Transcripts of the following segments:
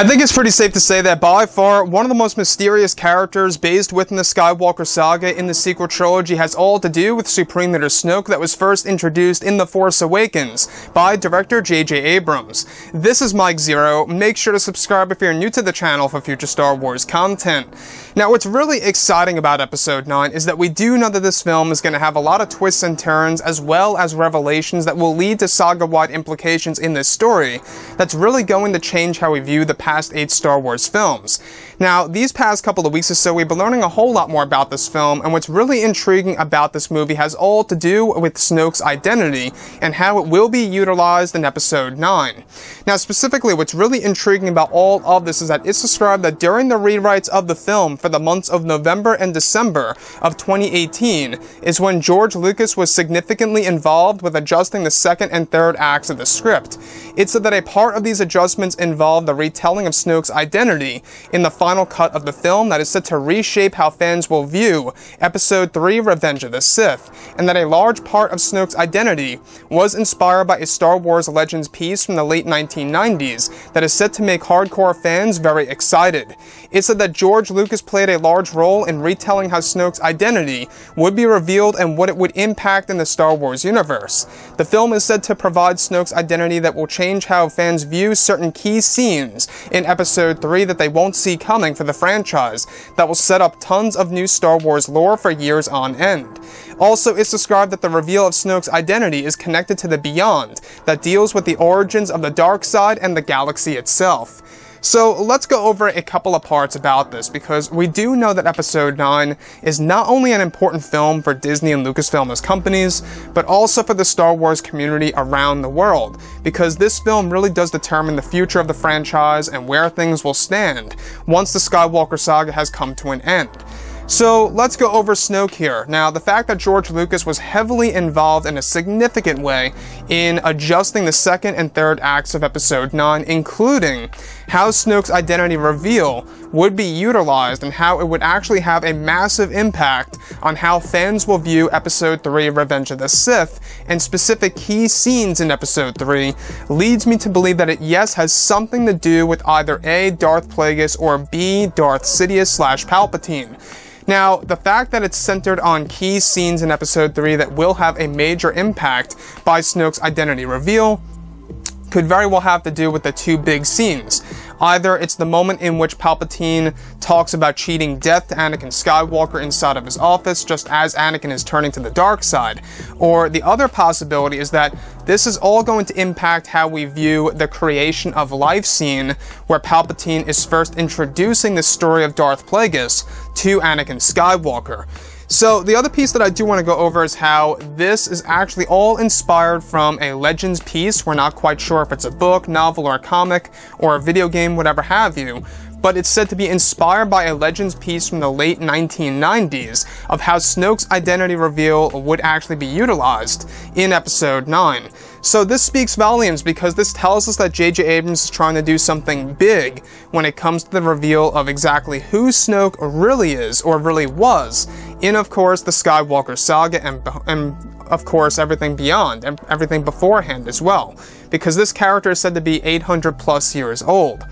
I think it's pretty safe to say that by far one of the most mysterious characters based within the Skywalker saga in the sequel trilogy has all to do with Supreme Leader Snoke that was first introduced in The Force Awakens by director J.J. Abrams. This is Mike Zero. Make sure to subscribe if you're new to the channel for future Star Wars content. Now, what's really exciting about Episode 9 is that we do know that this film is going to have a lot of twists and turns as well as revelations that will lead to saga-wide implications in this story that's really going to change how we view the past 8 Star Wars films. Now, these past couple of weeks or so, we've been learning a whole lot more about this film, and what's really intriguing about this movie has all to do with Snoke's identity and how it will be utilized in Episode 9. Now, specifically, what's really intriguing about all of this is that it's described that during the rewrites of the film for the months of November and December of 2018 is when George Lucas was significantly involved with adjusting the second and third acts of the script. It said that a part of these adjustments involved the retelling of Snoke's identity in the final cut of the film that is set to reshape how fans will view Episode 3 Revenge of the Sith, and that a large part of Snoke's identity was inspired by a Star Wars Legends piece from the late 1990s that is set to make hardcore fans very excited. It said that George Lucas played a large role in retelling how Snoke's identity would be revealed and what it would impact in the Star Wars universe. The film is said to provide Snoke's identity that will change how fans view certain key scenes in Episode 3 that they won't see coming for the franchise, that will set up tons of new Star Wars lore for years on end. Also, it's described that the reveal of Snoke's identity is connected to the Beyond, that deals with the origins of the dark side and the galaxy itself. So let's go over a couple of parts about this, because we do know that Episode 9 is not only an important film for Disney and Lucasfilm as companies, but also for the Star Wars community around the world, because this film really does determine the future of the franchise and where things will stand once the Skywalker saga has come to an end. So let's go over Snoke here. Now, the fact that George Lucas was heavily involved in a significant way in adjusting the second and third acts of Episode 9, including how Snoke's identity reveal would be utilized and how it would actually have a massive impact on how fans will view Episode 3 Revenge of the Sith and specific key scenes in Episode 3, leads me to believe that it, yes, has something to do with either A, Darth Plagueis, or B, Darth Sidious/Palpatine. Now, the fact that it's centered on key scenes in Episode 3 that will have a major impact by Snoke's identity reveal could very well have to do with the two big scenes. Either it's the moment in which Palpatine talks about cheating death to Anakin Skywalker inside of his office, just as Anakin is turning to the dark side. Or the other possibility is that this is all going to impact how we view the creation of life scene, where Palpatine is first introducing the story of Darth Plagueis to Anakin Skywalker. So the other piece that I do want to go over is how this is actually all inspired from a Legends piece. We're not quite sure if it's a book, novel, or a comic, or a video game, whatever have you, but it's said to be inspired by a Legends piece from the late 1990s of how Snoke's identity reveal would actually be utilized in Episode 9. So this speaks volumes, because this tells us that J.J. Abrams is trying to do something big when it comes to the reveal of exactly who Snoke really is, or really was, in, of course, the Skywalker saga and of course, everything beyond, and everything beforehand as well, because this character is said to be 800 plus years old.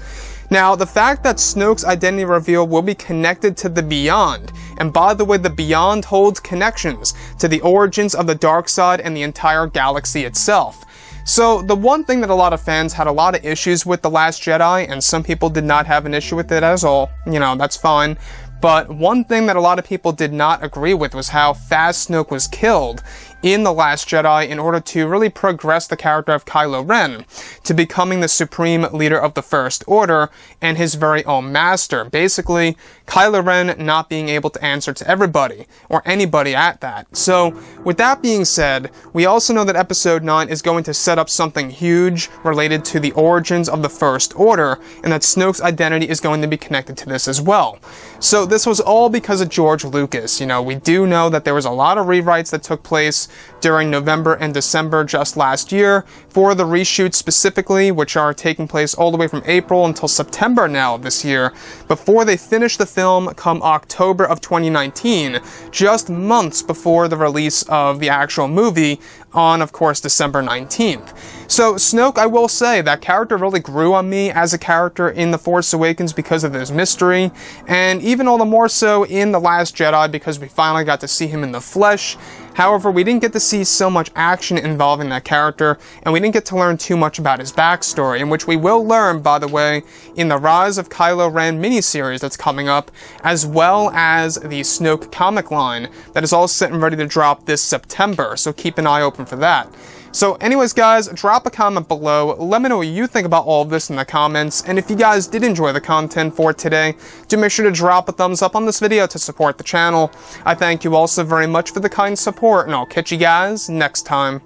Now, the fact that Snoke's identity reveal will be connected to the Beyond, and by the way, the Beyond holds connections to the origins of the dark side and the entire galaxy itself. So, the one thing that a lot of fans had a lot of issues with The Last Jedi, and some people did not have an issue with it at all, that's fine. But one thing that a lot of people did not agree with was how fast Snoke was killed in The Last Jedi in order to really progress the character of Kylo Ren to becoming the Supreme Leader of the First Order and his very own master. Basically, Kylo Ren not being able to answer to everybody, or anybody at that. So, with that being said, we also know that Episode 9 is going to set up something huge related to the origins of the First Order, and that Snoke's identity is going to be connected to this as well. So this was all because of George Lucas. We do know that there was a lot of rewrites that took place during November and December just last year for the reshoots specifically, which are taking place all the way from April until September now of this year, before they finish the film come October of 2019, just months before the release of the actual movie on, of course, December 19th. So, Snoke, I will say, that character really grew on me as a character in The Force Awakens because of his mystery, and even all the more so in The Last Jedi because we finally got to see him in the flesh. However, we didn't get to see so much action involving that character, and we didn't get to learn too much about his backstory, in which we will learn, by the way, in the Rise of Kylo Ren miniseries that's coming up, as well as the Snoke comic line that is all set and ready to drop this September, so keep an eye open for that. So anyways guys, drop a comment below, let me know what you think about all of this in the comments, and if you guys did enjoy the content for today, do make sure to drop a thumbs up on this video to support the channel. I thank you all so very much for the kind support, and I'll catch you guys next time.